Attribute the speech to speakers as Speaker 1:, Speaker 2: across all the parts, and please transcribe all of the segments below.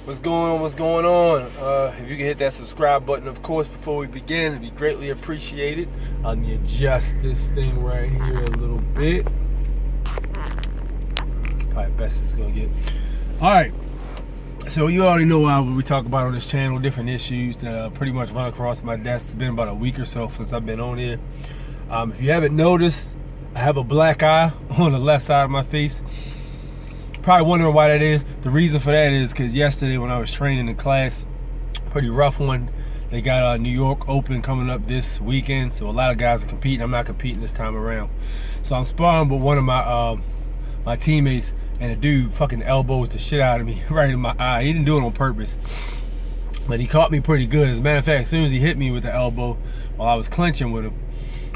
Speaker 1: What's going on? What's going on? If you can hit that subscribe button, of course, before we begin, it'd be greatly appreciated. Let me adjust this thing right here a little bit. Probably best it's gonna get. All right. So you already know what we talk about on this channel, different issues that pretty much run across my desk. It's been about a week or so since I've been on here. If you haven't noticed, I have a black eye on the left side of my face. Probably wondering why that is. The reason for that is because yesterday when I was training in class, pretty rough one. They got New York Open coming up this weekend, so a lot of guys are competing. I'm not competing this time around. So I'm sparring with one of my teammates, and a dude fucking elbows the shit out of me right in my eye. He didn't do it on purpose, but he caught me pretty good. As a matter of fact, as soon as he hit me with the elbow while I was clinching with him,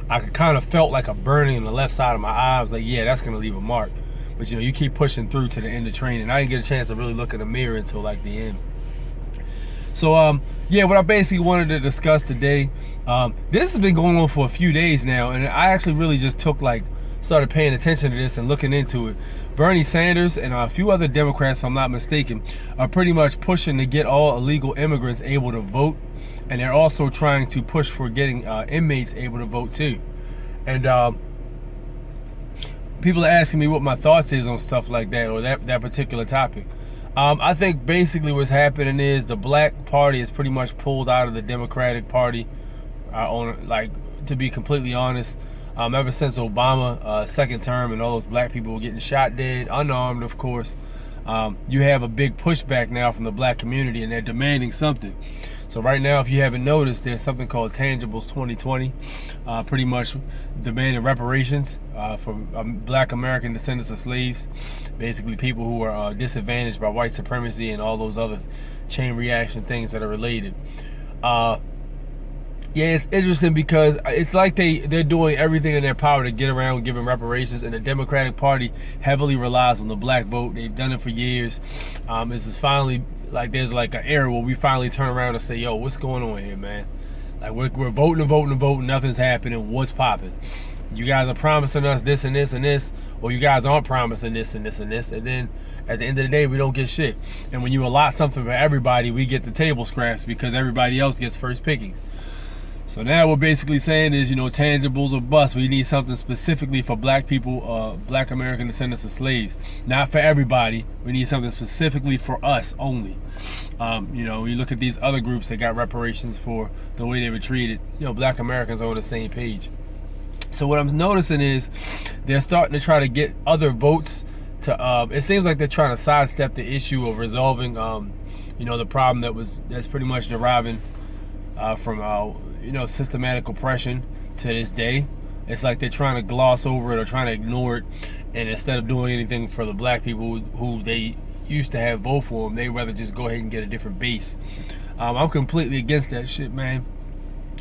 Speaker 1: I kind of felt like a burning in the left side of my eye. I was like, yeah, that's gonna leave a mark. But you know, you keep pushing through to the end of training. I didn't get a chance to really look in the mirror until like the end. So yeah, what I basically wanted to discuss today, this has been going on for a few days now, and I actually really just started paying attention to this and looking into it. Bernie Sanders and a few other Democrats, if I'm not mistaken, are pretty much pushing to get all illegal immigrants able to vote, and they're also trying to push for getting inmates able to vote too. And people are asking me what my thoughts is on stuff like that, or that particular topic. I think basically what's happening is the Black Party is pretty much pulled out of the Democratic Party. To be completely honest, ever since Obama second term and all those black people were getting shot dead, unarmed, of course, you have a big pushback now from the black community, and they're demanding something. So right now, if you haven't noticed, there's something called Tangibles 2020, pretty much demanding reparations for black American descendants of slaves, basically people who are disadvantaged by white supremacy and all those other chain reaction things that are related. Yeah, it's interesting because it's like they're doing everything in their power to get around giving reparations, and the Democratic Party heavily relies on the black vote. They've done it for years. This is finally like there's like an era where we finally turn around and say, yo, what's going on here, man? Like we're voting and voting and voting, nothing's happening. What's popping? You guys are promising us this and this and this, or you guys aren't promising this and this and this, and then at the end of the day, we don't get shit. And when you allot something for everybody, we get the table scraps because everybody else gets first pickings. So now what we're basically saying is, you know, tangibles or bust. We need something specifically for black people, black American descendants of slaves. Not for everybody. We need something specifically for us only. You know, you look at these other groups that got reparations for the way they were treated. You know, black Americans are on the same page. So what I'm noticing is they're starting to try to get other votes to, it seems like they're trying to sidestep the issue of resolving, you know, the problem that's pretty much deriving from you know, systematic oppression to this day. It's like they're trying to gloss over it or trying to ignore it, and instead of doing anything for the black people who they used to have vote for them, they rather just go ahead and get a different base. I'm completely against that shit, man.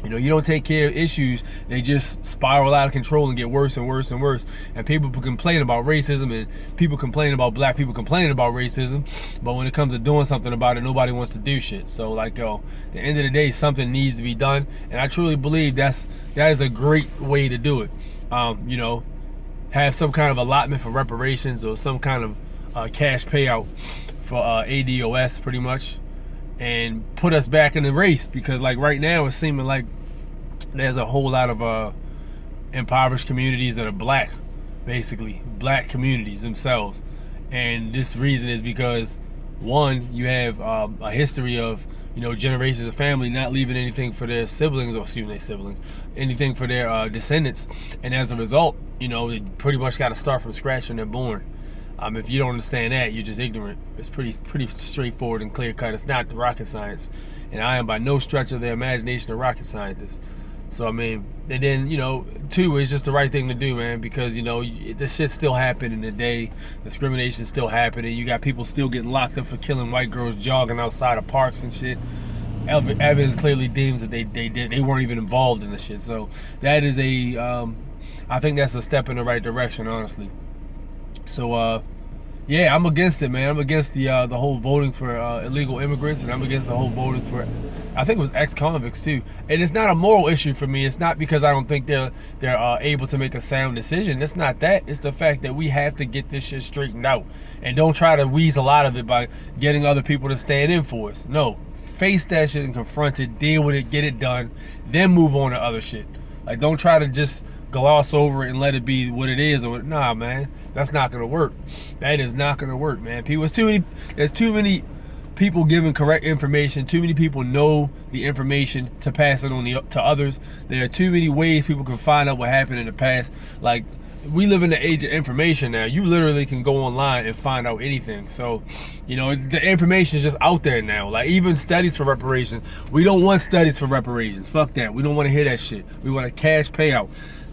Speaker 1: You know, you don't take care of issues, they just spiral out of control and get worse and worse and worse. And people complain about racism, and people complain about black people complaining about racism, but when it comes to doing something about it, nobody wants to do shit. So like, yo, at the end of the day, something needs to be done, and I truly believe that is a great way to do it. You know, have some kind of allotment for reparations or some kind of cash payout for ADOS pretty much, and put us back in the race, because like right now it's seeming like there's a whole lot of impoverished communities that are black, basically black communities themselves. And this reason is because, one, you have a history of, you know, generations of family not leaving anything for their siblings, or excuse me, siblings, anything for their descendants, and as a result, you know, they pretty much got to start from scratch when they're born. If you don't understand that, you're just ignorant. It's pretty straightforward and clear cut. It's not rocket science, and I am by no stretch of the imagination a rocket scientist. So I mean, and then, you know, two, it's just the right thing to do, man, because, you know, this shit's still happening today. Discrimination's still happening. You got people still getting locked up for killing white girls jogging outside of parks and shit. Evidence clearly deems that they weren't even involved in the shit. So that is I think that's a step in the right direction, honestly. So Yeah, I'm against it, man. I'm against the whole voting for illegal immigrants, and I'm against the whole voting for, I think it was ex-convicts too. And it's not a moral issue for me. It's not because I don't think they're able to make a sound decision. It's not that. It's the fact that we have to get this shit straightened out, and don't try to weasel out of it by getting other people to stand in for us. No, face that shit and confront it, deal with it, get it done, then move on to other shit. Like, don't try to just gloss over it and let it be what it is. Or nah, man, that's not gonna work. That is not gonna work, man. There's too many people giving correct information. Too many people know the information to pass it on to others. There are too many ways people can find out what happened in the past. Like, we live in the age of information now. You literally can go online and find out anything. So, you know, the information is just out there now. Like, even studies for reparations. We don't want studies for reparations. Fuck that. We don't want to hear that shit. We want a cash payout.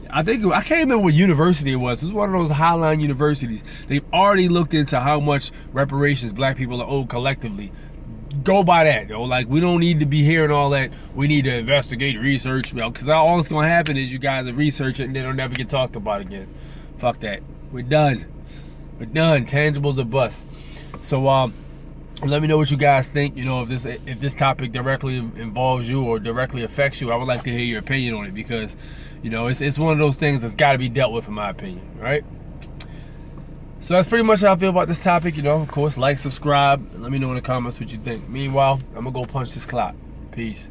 Speaker 1: I can't remember what university it was. It was one of those highline universities. They've already looked into how much reparations black people are owed collectively. Go by that, though. Like, we don't need to be hearing all that. We need to investigate, research, because all that's going to happen is you guys will research it and then it'll never get talked about again. Fuck that. We're done. We're done. Tangibles are bust. So, let me know what you guys think. You know, if this topic directly involves you or directly affects you, I would like to hear your opinion on it, because, you know, it's one of those things that's got to be dealt with, in my opinion, right? So that's pretty much how I feel about this topic. You know, of course, like, subscribe, and let me know in the comments what you think. Meanwhile, I'm gonna go punch this clock. Peace.